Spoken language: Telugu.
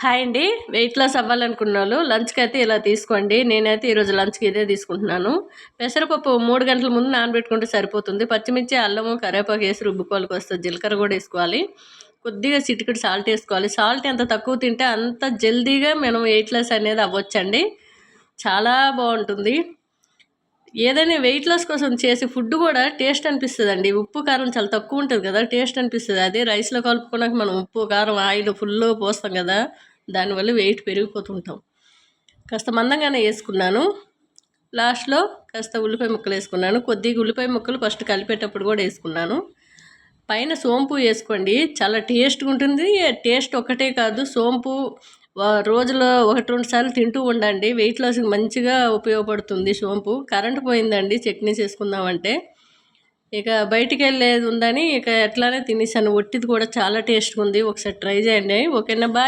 హాయ్ అండి. వెయిట్ లాస్ అవ్వాలనుకున్న లంచ్కి అయితే ఇలా తీసుకోండి. నేనైతే ఈరోజు లంచ్కి ఇదే తీసుకుంటున్నాను. పెసరపప్పు 3 గంటల ముందు నానబెట్టుకుంటే సరిపోతుంది. పచ్చిమిర్చి, అల్లము, కరివేపాకు వేసి రుబ్బుకోవాలికి వస్తుంది. జీలకర్ర కూడా వేసుకోవాలి. కొద్దిగా చిటికెడు సాల్ట్ వేసుకోవాలి. సాల్ట్ ఎంత తక్కువ తింటే అంత జల్దీగా మనం వెయిట్ లాస్ అనేది అవ్వచ్చండి. చాలా బాగుంటుంది. ఏదైనా వెయిట్ లాస్ కోసం చేసే ఫుడ్ కూడా టేస్ట్ అనిపిస్తుందండి. ఉప్పు కారం చాలా తక్కువ ఉంటుంది కదా, టేస్ట్ అనిపిస్తుంది. అదే రైస్లో కలుపుకున్నాక మనం ఉప్పు కారం ఆయిల్ ఫుల్ పోస్తాం కదా, దానివల్ల వెయిట్ పెరిగిపోతుంటాం. కాస్త మందంగానే వేసుకున్నాను. లాస్ట్లో కాస్త ఉల్లిపాయ ముక్కలు వేసుకున్నాను. కొద్దిగా ఉల్లిపాయ ముక్కలు ఫస్ట్ కలిపేటప్పుడు కూడా వేసుకున్నాను. పైన సోంపు వేసుకోండి, చాలా టేస్ట్గా ఉంటుంది. టేస్ట్ ఒక్కటే కాదు, సోంపు రోజులో 1-2 సార్లు తింటూ ఉండండి. వెయిట్ లాస్కి మంచిగా ఉపయోగపడుతుంది సోంపు. కరెంట్ పోయిందండి, చట్నీ చేసుకుందామంటే ఇక బయటికి వెళ్ళేది ఉందని ఇక ఎట్లానే తినేసాను. ఒట్టిది కూడా చాలా టేస్ట్గా ఉంది. ఒకసారి ట్రై చేయండి. ఓకేనా, బాయ్.